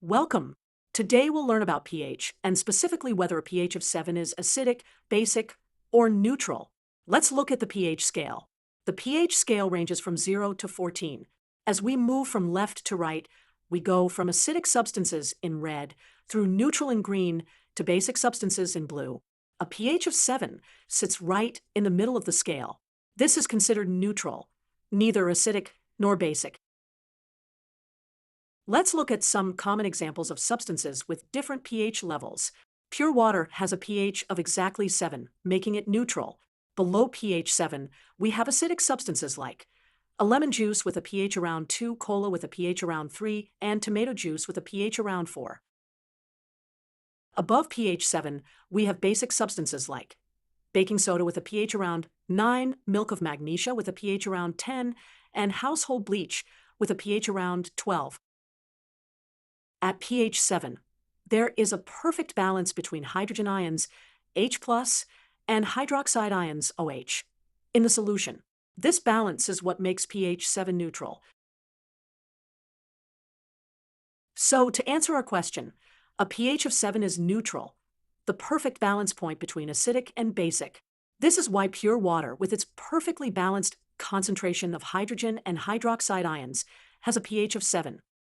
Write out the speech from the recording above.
Welcome. Today we'll learn about pH, and specifically whether a pH of 7 is acidic, basic, or neutral. Let's look at the pH scale. The pH scale ranges from 0 to 14. As we move from left to right, we go from acidic substances in red through neutral in green to basic substances in blue. A pH of 7 sits right in the middle of the scale. This is considered neutral, neither acidic nor basic. Let's look at some common examples of substances with different pH levels. Pure water has a pH of exactly 7, making it neutral. Below pH 7, we have acidic substances like a lemon juice with a pH around 2, cola with a pH around 3, and tomato juice with a pH around 4. Above pH 7, we have basic substances like baking soda with a pH around 9, milk of magnesia with a pH around 10, and household bleach with a pH around 12. At pH 7, there is a perfect balance between hydrogen ions, H+, and hydroxide ions, OH, in the solution. This balance is what makes pH 7 neutral. So, to answer our question, a pH of 7 is neutral, the perfect balance point between acidic and basic. This is why pure water, with its perfectly balanced concentration of hydrogen and hydroxide ions, has a pH of 7.